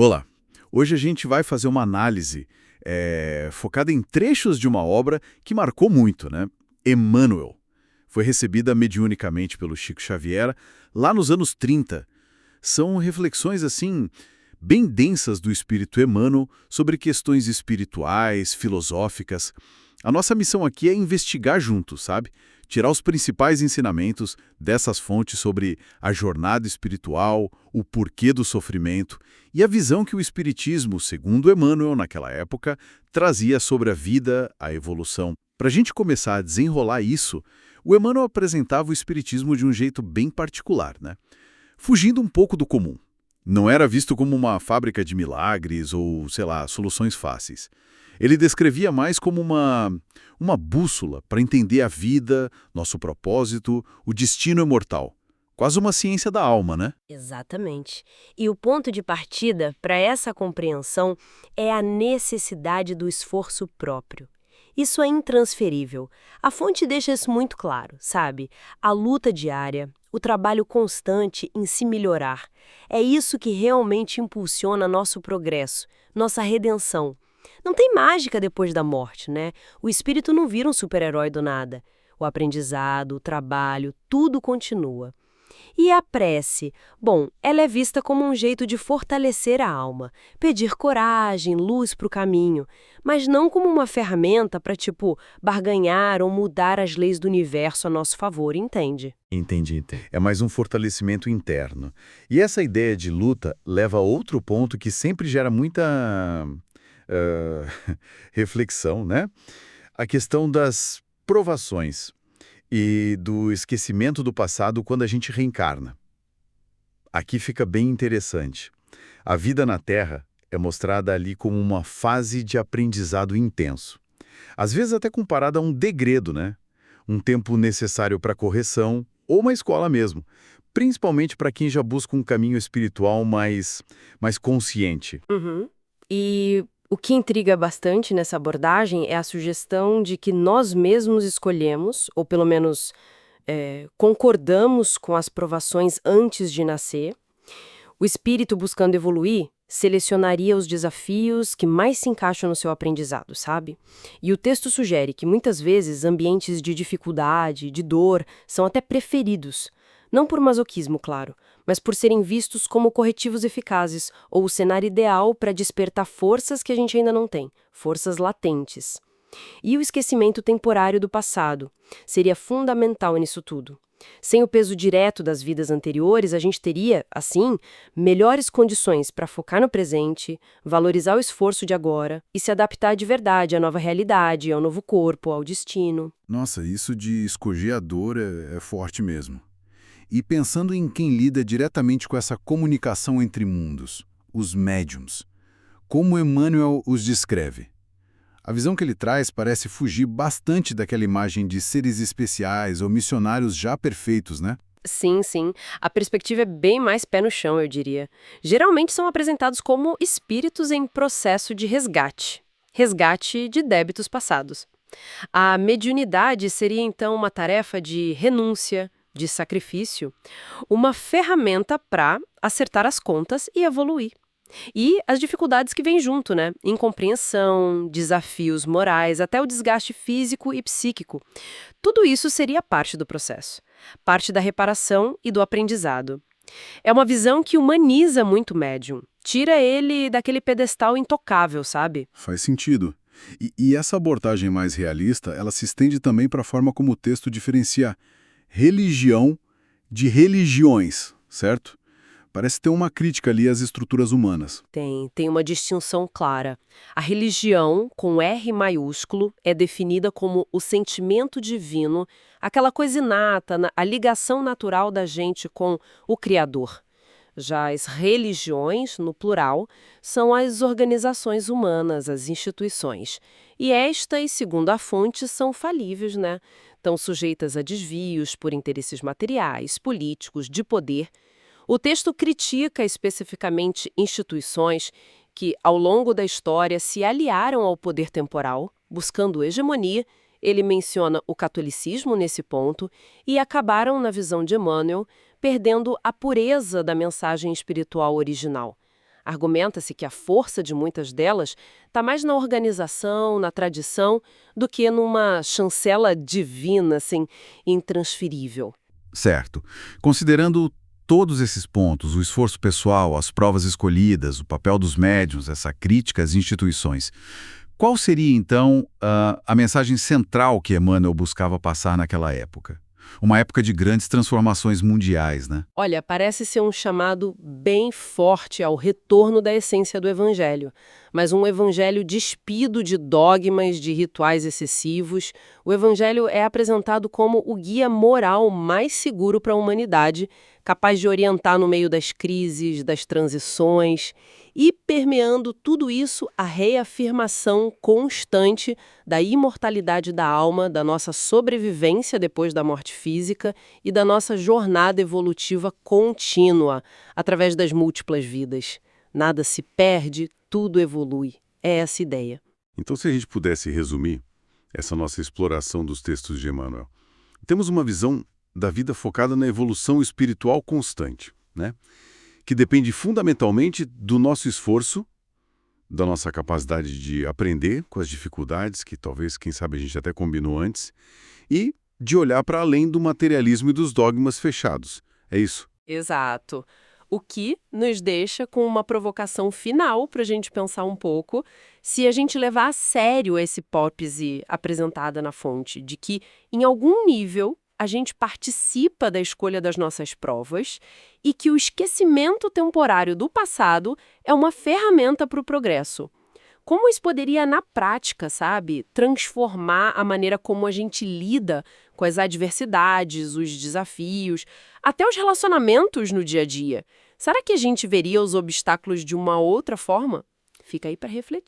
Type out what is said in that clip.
Olá! Hoje a gente vai fazer uma análise focada em trechos de uma obra que marcou muito, né? Emmanuel. Foi recebida mediunicamente pelo Chico Xavier lá nos anos 30. São reflexões, assim, bem densas do espírito Emmanuel sobre questões espirituais, filosóficas. A nossa missão aqui é investigar juntos, sabe? Tirar os principais ensinamentos dessas fontes sobre a jornada espiritual, o porquê do sofrimento e a visão que o Espiritismo, segundo Emmanuel naquela época, trazia sobre a vida, a evolução. Para a gente começar a desenrolar isso, o Emmanuel apresentava o Espiritismo de um jeito bem particular, né? Fugindo um pouco do comum. Não era visto como uma fábrica de milagres ou, sei lá, soluções fáceis. Ele descrevia mais como uma bússola para entender a vida, nosso propósito, o destino imortal. Quase uma ciência da alma, né? Exatamente. E o ponto de partida para essa compreensão é a necessidade do esforço próprio. Isso é intransferível. A fonte deixa isso muito claro, sabe? A luta diária, o trabalho constante em se melhorar. É isso que realmente impulsiona nosso progresso, nossa redenção. Não tem mágica depois da morte, né? O espírito não vira um super-herói do nada. O aprendizado, o trabalho, tudo continua. E a prece? Bom, ela é vista como um jeito de fortalecer a alma, pedir coragem, luz para o caminho, mas não como uma ferramenta para, tipo, barganhar ou mudar as leis do universo a nosso favor, entende? Entendi. É mais um fortalecimento interno. E essa ideia de luta leva a outro ponto que sempre gera muita reflexão, né? A questão das provações e do esquecimento do passado quando a gente reencarna. Aqui fica bem interessante. A vida na Terra é mostrada ali como uma fase de aprendizado intenso. Às vezes até comparada a um degredo, né? Um tempo necessário para correção ou uma escola mesmo, principalmente para quem já busca um caminho espiritual mais consciente. Uhum. E o que intriga bastante nessa abordagem é a sugestão de que nós mesmos escolhemos, ou pelo menos concordamos com as provações antes de nascer. O espírito buscando evoluir selecionaria os desafios que mais se encaixam no seu aprendizado, sabe? E o texto sugere que muitas vezes ambientes de dificuldade, de dor, são até preferidos. Não por masoquismo, claro, mas por serem vistos como corretivos eficazes ou o cenário ideal para despertar forças que a gente ainda não tem, forças latentes. E o esquecimento temporário do passado seria fundamental nisso tudo. Sem o peso direto das vidas anteriores, a gente teria, assim, melhores condições para focar no presente, valorizar o esforço de agora e se adaptar de verdade à nova realidade, ao novo corpo, ao destino. Nossa, isso de escoger a dor é forte mesmo. E pensando em quem lida diretamente com essa comunicação entre mundos, os médiums, como Emmanuel os descreve? A visão que ele traz parece fugir bastante daquela imagem de seres especiais ou missionários já perfeitos, né? Sim, sim. A perspectiva é bem mais pé no chão, eu diria. Geralmente são apresentados como espíritos em processo de resgate. Resgate de débitos passados. A mediunidade seria então uma tarefa de renúncia, de sacrifício, uma ferramenta para acertar as contas e evoluir. E as dificuldades que vêm junto, né? Incompreensão, desafios morais, até o desgaste físico e psíquico. Tudo isso seria parte do processo, parte da reparação e do aprendizado. É uma visão que humaniza muito o médium, tira ele daquele pedestal intocável, sabe? Faz sentido. E essa abordagem mais realista, ela se estende também para a forma como o texto diferencia religião de religiões, certo? Parece ter uma crítica ali às estruturas humanas. Tem uma distinção clara. A religião, com R maiúsculo, é definida como o sentimento divino, aquela coisa inata, a ligação natural da gente com o Criador. Já as religiões, no plural, são as organizações humanas, as instituições. E estas, segundo a fonte, são falíveis, né? Estão sujeitas a desvios por interesses materiais, políticos, de poder. O texto critica especificamente instituições que, ao longo da história, se aliaram ao poder temporal, buscando hegemonia. Ele menciona o catolicismo nesse ponto e acabaram, na visão de Emmanuel, perdendo a pureza da mensagem espiritual original. Argumenta-se que a força de muitas delas está mais na organização, na tradição, do que numa chancela divina, assim, intransferível. Certo. Considerando todos esses pontos, o esforço pessoal, as provas escolhidas, o papel dos médiuns, essa crítica às instituições, qual seria, então, a mensagem central que Emmanuel buscava passar naquela época? Uma época de grandes transformações mundiais, né? Olha, parece ser um chamado bem forte ao retorno da essência do Evangelho, mas um Evangelho despido de dogmas, de rituais excessivos. O Evangelho é apresentado como o guia moral mais seguro para a humanidade, capaz de orientar no meio das crises, das transições, e permeando tudo isso a reafirmação constante da imortalidade da alma, da nossa sobrevivência depois da morte física e da nossa jornada evolutiva contínua, através das múltiplas vidas. Nada se perde, tudo evolui. É essa a ideia. Então, se a gente pudesse resumir essa nossa exploração dos textos de Emmanuel, temos uma visão da vida focada na evolução espiritual constante, né? Que depende fundamentalmente do nosso esforço, da nossa capacidade de aprender com as dificuldades, que talvez, quem sabe, a gente até combinou antes, e de olhar para além do materialismo e dos dogmas fechados. É isso? Exato. O que nos deixa com uma provocação final para a gente pensar um pouco se a gente levar a sério essa hipótese apresentada na fonte, de que, em algum nível, a gente participa da escolha das nossas provas e que o esquecimento temporário do passado é uma ferramenta para o progresso. Como isso poderia, na prática, sabe, transformar a maneira como a gente lida com as adversidades, os desafios, até os relacionamentos no dia a dia? Será que a gente veria os obstáculos de uma outra forma? Fica aí para refletir.